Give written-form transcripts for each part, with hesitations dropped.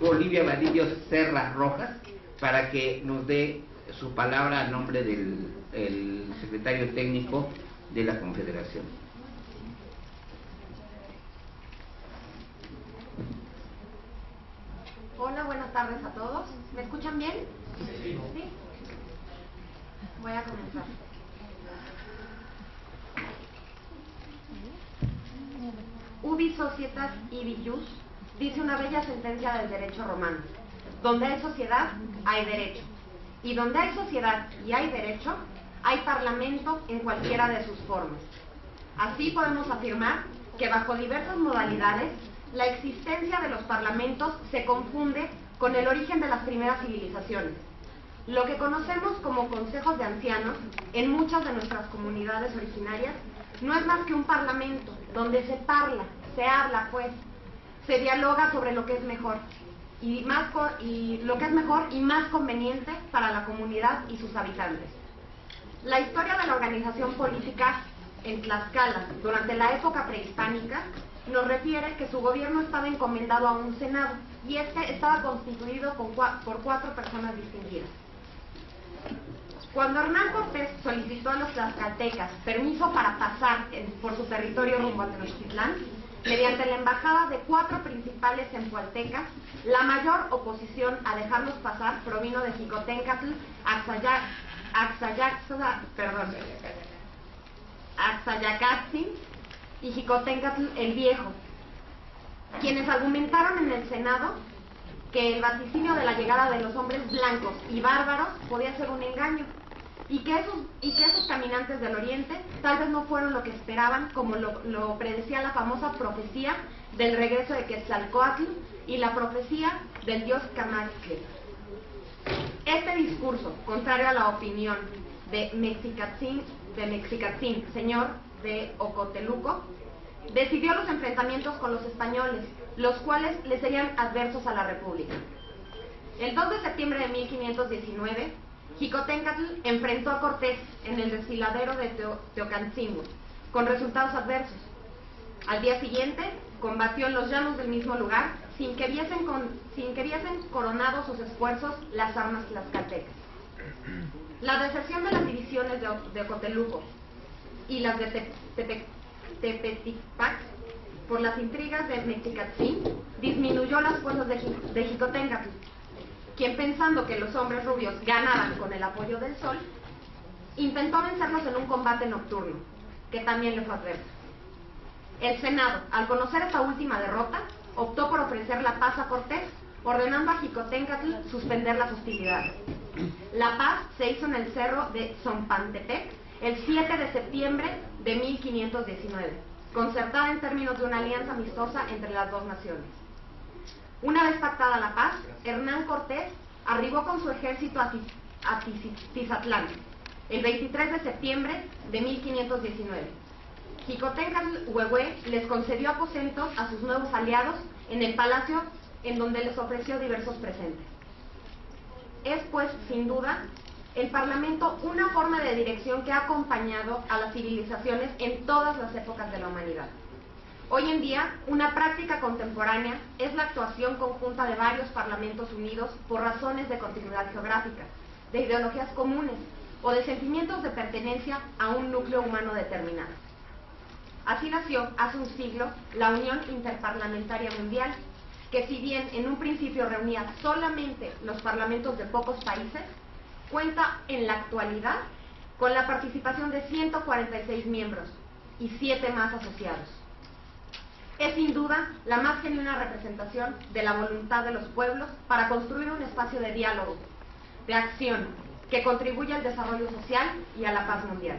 Olivia Vadillo Serra Rojas para que nos dé su palabra a nombre del secretario técnico de la Confederación. Hola, buenas tardes a todos. ¿Me escuchan bien? Sí. ¿Sí? Voy a comenzar. Ubi societas ibi jus, dice una bella sentencia del derecho romano. Donde hay sociedad, hay derecho. Y donde hay sociedad y hay derecho, hay parlamento en cualquiera de sus formas. Así podemos afirmar que bajo diversas modalidades, la existencia de los parlamentos se confunde con el origen de las primeras civilizaciones. Lo que conocemos como consejos de ancianos en muchas de nuestras comunidades originarias no es más que un parlamento donde se habla pues, se dialoga sobre lo que es mejor y lo que es mejor y más conveniente para la comunidad y sus habitantes. La historia de la organización política en Tlaxcala durante la época prehispánica nos refiere que su gobierno estaba encomendado a un senado y este estaba constituido por 4 personas distinguidas. Cuando Hernán Cortés solicitó a los tlaxcaltecas permiso para pasar por su territorio rumbo a Tenochtitlán, mediante la embajada de 4 principales zempoaltecas, la mayor oposición a dejarlos pasar provino de Xicoténcatl, Axayacatzin y Xicoténcatl el Viejo, quienes argumentaron en el Senado que el vaticinio de la llegada de los hombres blancos y bárbaros podía ser un engaño, y que esos caminantes del oriente tal vez no fueron lo que esperaban, como lo predecía la famosa profecía del regreso de Quetzalcóatl y la profecía del dios Camaxtli. Este discurso, contrario a la opinión de Mexicatzin, señor de Ocoteluco, decidió los enfrentamientos con los españoles, los cuales le serían adversos a la República. El 2 de septiembre de 1519, Xicoténcatl enfrentó a Cortés en el desfiladero de Teocantzingo, con resultados adversos. Al día siguiente, combatió en los llanos del mismo lugar, sin que viesen coronados sus esfuerzos las armas tlaxcaltecas. La deserción de las divisiones de Ocoteluco y las de Tepeticpac por las intrigas de Mexicatzin disminuyó las fuerzas de Xicoténcatl, quien, pensando que los hombres rubios ganaban con el apoyo del sol, intentó vencerlos en un combate nocturno, que también le fue adverso. El Senado, al conocer esta última derrota, optó por ofrecer la paz a Cortés, ordenando a Xicoténcatl suspender las hostilidades. La paz se hizo en el cerro de Zompantepec el 7 de septiembre de 1519, concertada en términos de una alianza amistosa entre las dos naciones. Una vez pactada la paz, Hernán Cortés arribó con su ejército a Tizatlán el 23 de septiembre de 1519. Xicoténcatl Huehue les concedió aposentos a sus nuevos aliados en el palacio, en donde les ofreció diversos presentes. Es, pues, sin duda, el Parlamento una forma de dirección que ha acompañado a las civilizaciones en todas las épocas de la humanidad. Hoy en día, una práctica contemporánea es la actuación conjunta de varios parlamentos unidos por razones de continuidad geográfica, de ideologías comunes o de sentimientos de pertenencia a un núcleo humano determinado. Así nació hace un siglo la Unión Interparlamentaria Mundial, que si bien en un principio reunía solamente los parlamentos de pocos países, cuenta en la actualidad con la participación de 146 miembros y 7 más asociados. Es sin duda la más genuina representación de la voluntad de los pueblos para construir un espacio de diálogo, de acción, que contribuya al desarrollo social y a la paz mundial.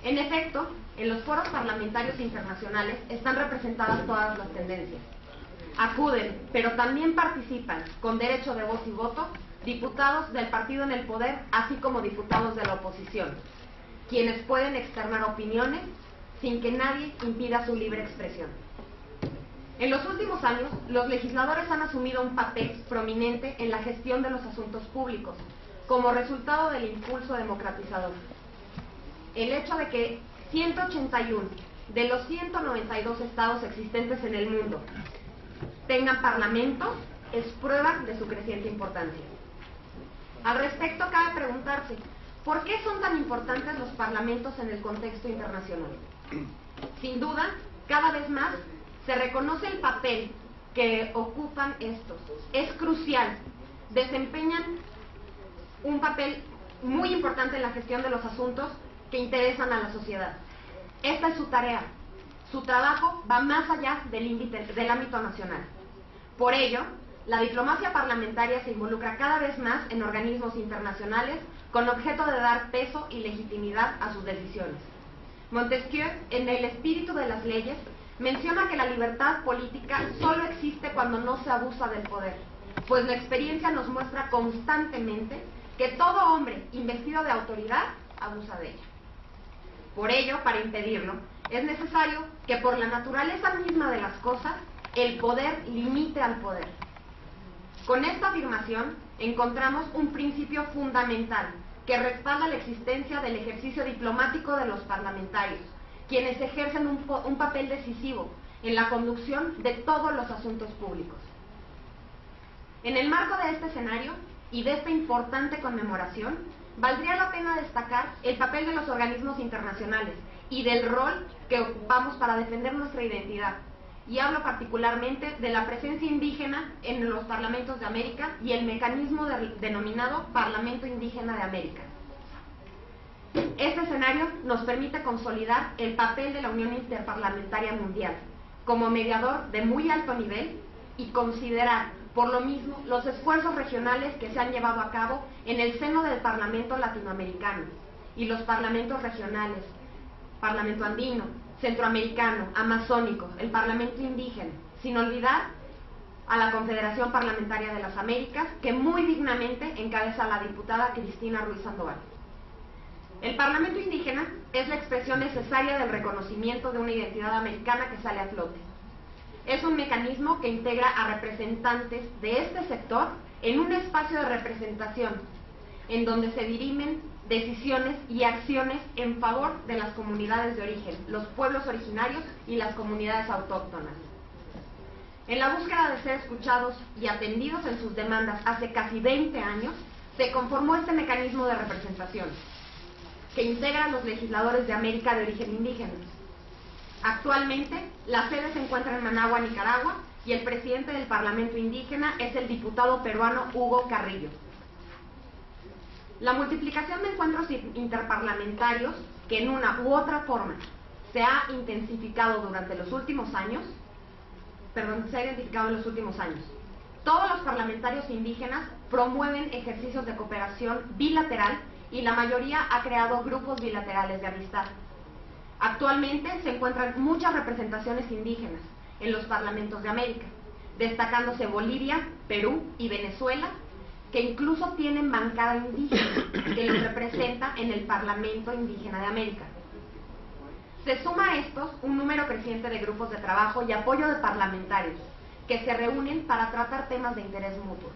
En efecto, en los foros parlamentarios internacionales están representadas todas las tendencias. Acuden, pero también participan, con derecho de voz y voto, diputados del partido en el poder, así como diputados de la oposición, quienes pueden externar opiniones sin que nadie impida su libre expresión. En los últimos años, los legisladores han asumido un papel prominente en la gestión de los asuntos públicos, como resultado del impulso democratizador. El hecho de que 181 de los 192 estados existentes en el mundo tengan parlamento es prueba de su creciente importancia. Al respecto, cabe preguntarse, ¿por qué son tan importantes los parlamentos en el contexto internacional? Sin duda, cada vez más se reconoce el papel que ocupan estos. Es crucial, desempeñan un papel muy importante en la gestión de los asuntos que interesan a la sociedad. Esta es su tarea. Su trabajo va más allá del ámbito nacional. Por ello, la diplomacia parlamentaria se involucra cada vez más en organismos internacionales con objeto de dar peso y legitimidad a sus decisiones. Montesquieu, en El espíritu de las leyes, menciona que la libertad política solo existe cuando no se abusa del poder, pues la experiencia nos muestra constantemente que todo hombre investido de autoridad abusa de ella. Por ello, para impedirlo, es necesario que por la naturaleza misma de las cosas, el poder limite al poder. Con esta afirmación encontramos un principio fundamental que respalda la existencia del ejercicio diplomático de los parlamentarios, quienes ejercen un papel decisivo en la conducción de todos los asuntos públicos. En el marco de este escenario y de esta importante conmemoración, valdría la pena destacar el papel de los organismos internacionales y del rol que ocupamos para defender nuestra identidad. Y hablo particularmente de la presencia indígena en los parlamentos de América y el mecanismo denominado Parlamento Indígena de América. Este escenario nos permite consolidar el papel de la Unión Interparlamentaria Mundial como mediador de muy alto nivel y considerar, por lo mismo, los esfuerzos regionales que se han llevado a cabo en el seno del Parlamento Latinoamericano y los parlamentos regionales, Parlamento Andino, Centroamericano, Amazónico, el Parlamento Indígena, sin olvidar a la Confederación Parlamentaria de las Américas, que muy dignamente encabeza la diputada Cristina Ruiz Sandoval. El Parlamento Indígena es la expresión necesaria del reconocimiento de una identidad americana que sale a flote. Es un mecanismo que integra a representantes de este sector en un espacio de representación, en donde se dirimen decisiones y acciones en favor de las comunidades de origen, los pueblos originarios y las comunidades autóctonas. En la búsqueda de ser escuchados y atendidos en sus demandas hace casi 20 años, se conformó este mecanismo de representación, que integra a los legisladores de América de origen indígena. Actualmente, la sede se encuentra en Managua, Nicaragua, y el presidente del Parlamento Indígena es el diputado peruano Hugo Carrillo. La multiplicación de encuentros interparlamentarios, que en una u otra forma se ha intensificado durante los últimos años, Todos los parlamentarios indígenas promueven ejercicios de cooperación bilateral y la mayoría ha creado grupos bilaterales de amistad. Actualmente se encuentran muchas representaciones indígenas en los parlamentos de América, destacándose Bolivia, Perú y Venezuela, que incluso tienen bancada indígena que los representa en el Parlamento Indígena de América. Se suma a estos un número creciente de grupos de trabajo y apoyo de parlamentarios que se reúnen para tratar temas de interés mutuo.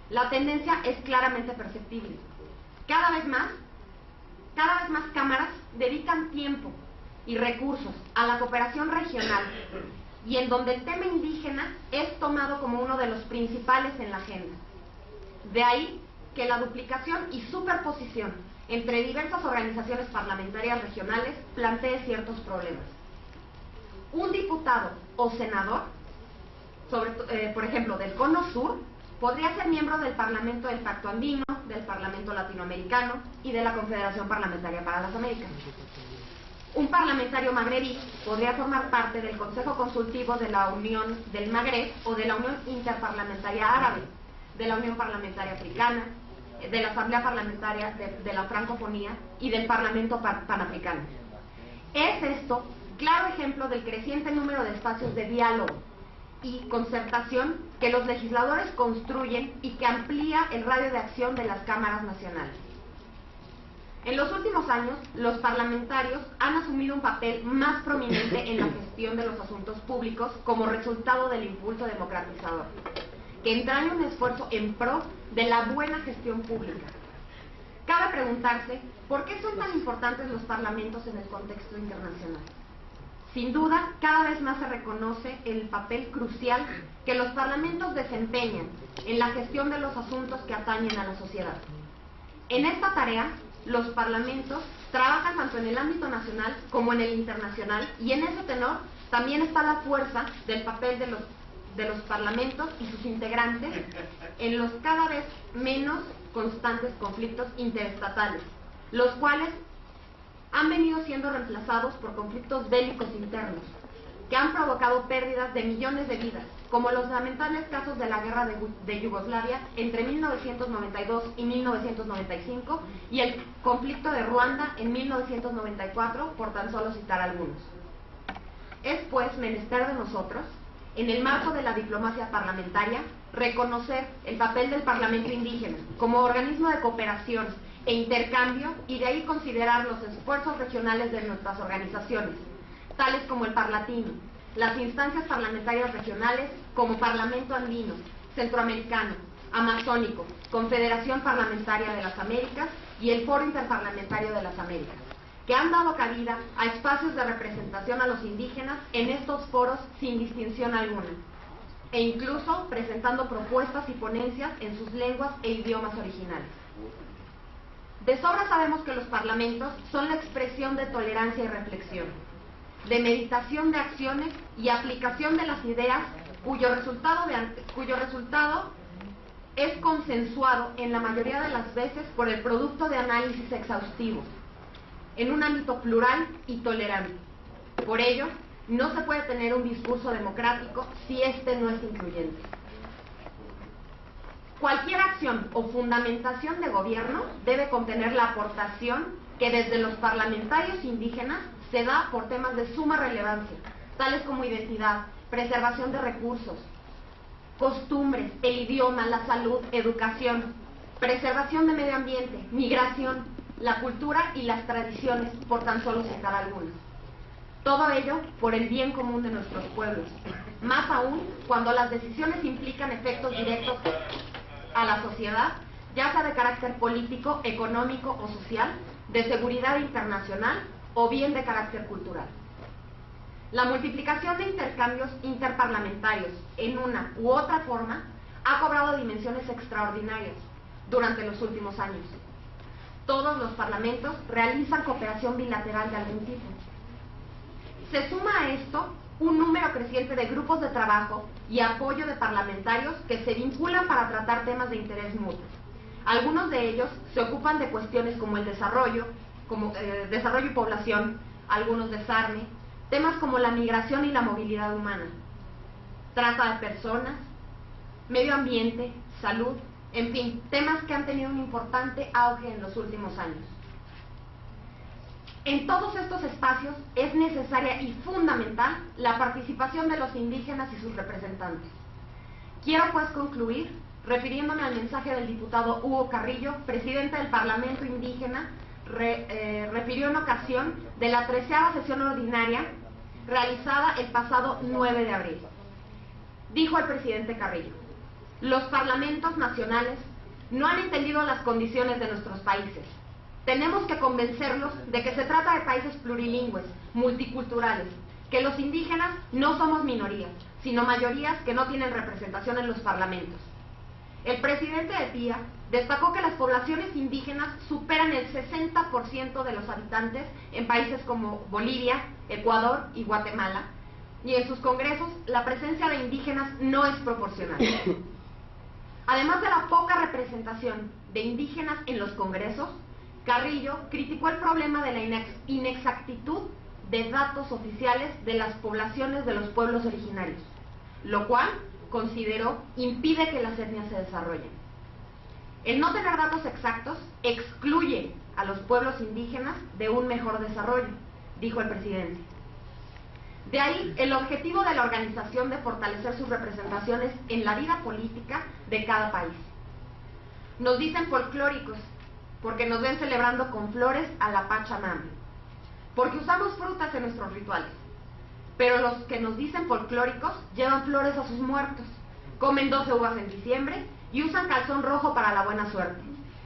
La tendencia es claramente perceptible. Cada vez más cámaras dedican tiempo y recursos a la cooperación regional y en donde el tema indígena es tomado como uno de los principales en la agenda. De ahí que la duplicación y superposición entre diversas organizaciones parlamentarias regionales plantee ciertos problemas. Un diputado o senador, por ejemplo, del Cono Sur, podría ser miembro del Parlamento del Pacto Andino, del Parlamento Latinoamericano y de la Confederación Parlamentaria para las Américas. Un parlamentario magrebí podría formar parte del Consejo Consultivo de la Unión del Magreb o de la Unión Interparlamentaria Árabe, de la Unión Parlamentaria Africana, de la Asamblea Parlamentaria de la Francofonía y del Parlamento Panafricano. Es esto claro ejemplo del creciente número de espacios de diálogo y concertación que los legisladores construyen y que amplía el radio de acción de las cámaras nacionales. En los últimos años, los parlamentarios han asumido un papel más prominente en la gestión de los asuntos públicos como resultado del impulso democratizador, que entraña un esfuerzo en pro de la buena gestión pública. Cabe preguntarse, ¿por qué son tan importantes los parlamentos en el contexto internacional? Sin duda, cada vez más se reconoce el papel crucial que los parlamentos desempeñan en la gestión de los asuntos que atañen a la sociedad. En esta tarea, los parlamentos trabajan tanto en el ámbito nacional como en el internacional, y en ese tenor también está la fuerza del papel de los parlamentos y sus integrantes en los cada vez menos constantes conflictos interestatales, los cuales han venido siendo reemplazados por conflictos bélicos internos, que han provocado pérdidas de millones de vidas, como los lamentables casos de la guerra de Yugoslavia entre 1992 y 1995, y el conflicto de Ruanda en 1994, por tan solo citar algunos. Es pues menester de nosotros, en el marco de la diplomacia parlamentaria, reconocer el papel del Parlamento indígena como organismo de cooperación e intercambio, y de ahí considerar los esfuerzos regionales de nuestras organizaciones, tales como el Parlatino, las instancias parlamentarias regionales como Parlamento Andino, Centroamericano, Amazónico, Confederación Parlamentaria de las Américas y el Foro Interparlamentario de las Américas, que han dado cabida a espacios de representación a los indígenas en estos foros sin distinción alguna, e incluso presentando propuestas y ponencias en sus lenguas e idiomas originales. De sobra sabemos que los parlamentos son la expresión de tolerancia y reflexión, de meditación de acciones y aplicación de las ideas cuyo resultado es consensuado en la mayoría de las veces por el producto de análisis exhaustivos, en un ámbito plural y tolerante. Por ello, no se puede tener un discurso democrático si éste no es incluyente. Cualquier acción o fundamentación de gobierno debe contener la aportación que desde los parlamentarios indígenas se da por temas de suma relevancia, tales como identidad, preservación de recursos, costumbres, el idioma, la salud, educación, preservación de medio ambiente, migración, la cultura y las tradiciones, por tan solo citar algunas. Todo ello por el bien común de nuestros pueblos, más aún cuando las decisiones implican efectos directos a la sociedad, ya sea de carácter político, económico o social, de seguridad internacional o bien de carácter cultural. La multiplicación de intercambios interparlamentarios en una u otra forma ha cobrado dimensiones extraordinarias durante los últimos años. Todos los parlamentos realizan cooperación bilateral de algún tipo. Se suma a esto un número creciente de grupos de trabajo y apoyo de parlamentarios que se vinculan para tratar temas de interés mutuo. Algunos de ellos se ocupan de cuestiones como el desarrollo, desarrollo y población, algunos desarme, temas como la migración y la movilidad humana, trata de personas, medio ambiente, salud, en fin, temas que han tenido un importante auge en los últimos años. En todos estos espacios es necesaria y fundamental la participación de los indígenas y sus representantes. Quiero pues concluir refiriéndome al mensaje del diputado Hugo Carrillo, presidente del Parlamento Indígena, refirió en ocasión de la 13ª sesión ordinaria realizada el pasado 9 de abril. Dijo el presidente Carrillo: los parlamentos nacionales no han entendido las condiciones de nuestros países. Tenemos que convencerlos de que se trata de países plurilingües, multiculturales, que los indígenas no somos minorías, sino mayorías que no tienen representación en los parlamentos. El presidente de PIA destacó que las poblaciones indígenas superan el 60% de los habitantes en países como Bolivia, Ecuador y Guatemala, y en sus congresos la presencia de indígenas no es proporcional. Además de la poca representación de indígenas en los congresos, Carrillo criticó el problema de la inexactitud de datos oficiales de las poblaciones de los pueblos originarios, lo cual, consideró, impide que las etnias se desarrollen. El no tener datos exactos excluye a los pueblos indígenas de un mejor desarrollo, dijo el presidente. De ahí el objetivo de la organización de fortalecer sus representaciones en la vida política de cada país. Nos dicen folclóricos porque nos ven celebrando con flores a la Pachamama, porque usamos frutas en nuestros rituales. Pero los que nos dicen folclóricos llevan flores a sus muertos, comen 12 uvas en diciembre y usan calzón rojo para la buena suerte,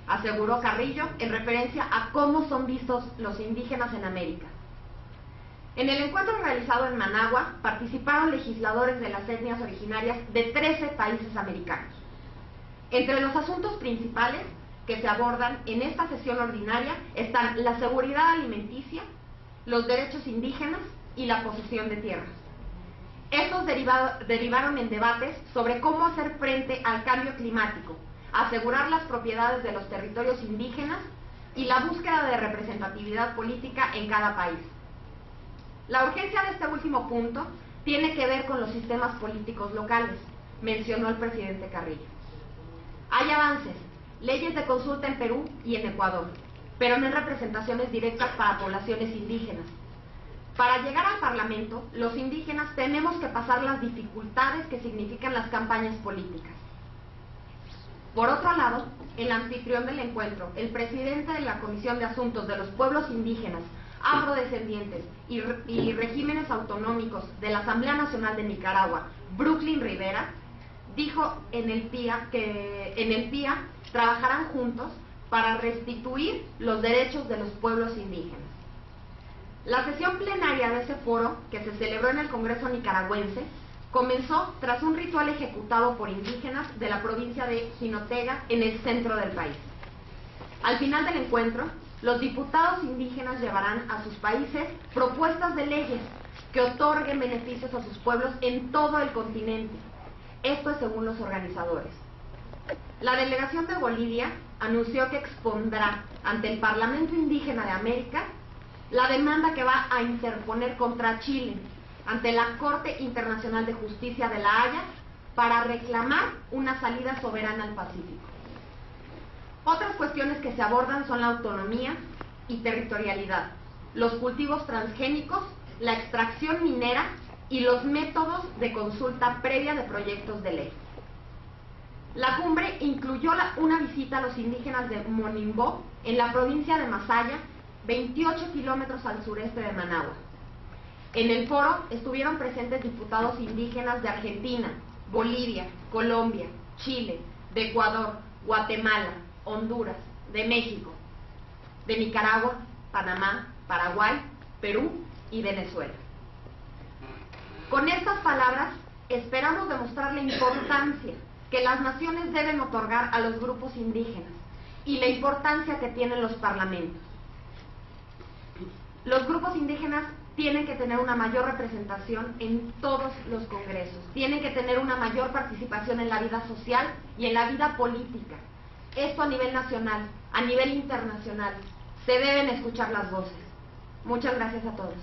aseguró Carrillo en referencia a cómo son vistos los indígenas en América. En el encuentro realizado en Managua participaron legisladores de las etnias originarias de 13 países americanos. Entre los asuntos principales que se abordan en esta sesión ordinaria están la seguridad alimenticia, los derechos indígenas y la posesión de tierras. Estos derivaron en debates sobre cómo hacer frente al cambio climático, asegurar las propiedades de los territorios indígenas y la búsqueda de representatividad política en cada país. La urgencia de este último punto tiene que ver con los sistemas políticos locales, mencionó el presidente Carrillo. Hay avances, leyes de consulta en Perú y en Ecuador, pero no en representaciones directas para poblaciones indígenas. Para llegar al Parlamento, los indígenas tenemos que pasar las dificultades que significan las campañas políticas. Por otro lado, el anfitrión del encuentro, el presidente de la Comisión de Asuntos de los Pueblos Indígenas, Afrodescendientes y Regímenes Autonómicos de la Asamblea Nacional de Nicaragua, Brooklyn Rivera, dijo en el PIA que en el PIA trabajarán juntos para restituir los derechos de los pueblos indígenas. La sesión plenaria de ese foro, que se celebró en el Congreso nicaragüense, comenzó tras un ritual ejecutado por indígenas de la provincia de Jinotega en el centro del país. Al final del encuentro, los diputados indígenas llevarán a sus países propuestas de leyes que otorguen beneficios a sus pueblos en todo el continente. Esto es según los organizadores. La delegación de Bolivia anunció que expondrá ante el Parlamento Indígena de América la demanda que va a interponer contra Chile ante la Corte Internacional de Justicia de La Haya para reclamar una salida soberana al Pacífico. Otras cuestiones que se abordan son la autonomía y territorialidad, los cultivos transgénicos, la extracción minera y los métodos de consulta previa de proyectos de ley. La cumbre incluyó una visita a los indígenas de Monimbó, en la provincia de Masaya, 28 kilómetros al sureste de Managua. En el foro estuvieron presentes diputados indígenas de Argentina, Bolivia, Colombia, Chile, de Ecuador, Guatemala, Honduras, de México, de Nicaragua, Panamá, Paraguay, Perú y Venezuela. Con estas palabras esperamos demostrar la importancia que las naciones deben otorgar a los grupos indígenas y la importancia que tienen los parlamentos. Los grupos indígenas tienen que tener una mayor representación en todos los congresos, tienen que tener una mayor participación en la vida social y en la vida política. Esto a nivel nacional, a nivel internacional, se deben escuchar las voces. Muchas gracias a todos.